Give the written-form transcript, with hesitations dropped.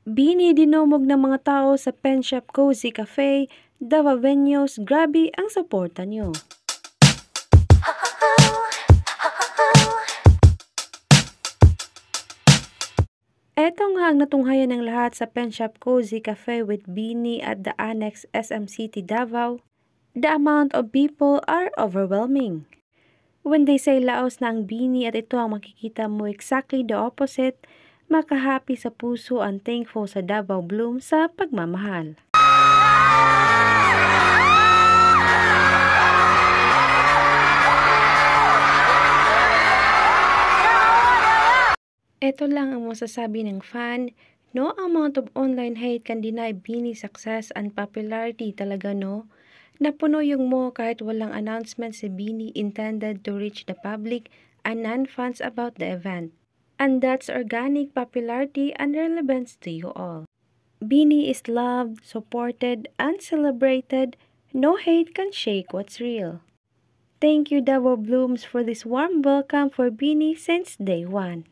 Bini dinumog ng mga tao sa Pen Shop Cozy Cafe, Davao Venues, grabe ang suporta nyo. Eto nga ang natunghayan ng lahat sa Pen Shop Cozy Cafe with Bini at the Annex SM City Davao. The amount of people are overwhelming. When they say laos na ang Bini at ito ang makikita mo exactly the opposite, makahappy sa puso ang thankful sa Davao Bloom sa pagmamahal. Ito lang ang masasabi ng fan, no amount of online hate can deny Bini success and popularity talaga no. Napuno yung mo kahit walang announcement si Bini intended to reach the public and non-fans about the event. And that's organic popularity and relevance to you all. Bini is loved, supported, and celebrated. No hate can shake what's real. Thank you Davao Blooms for this warm welcome for Bini since day one.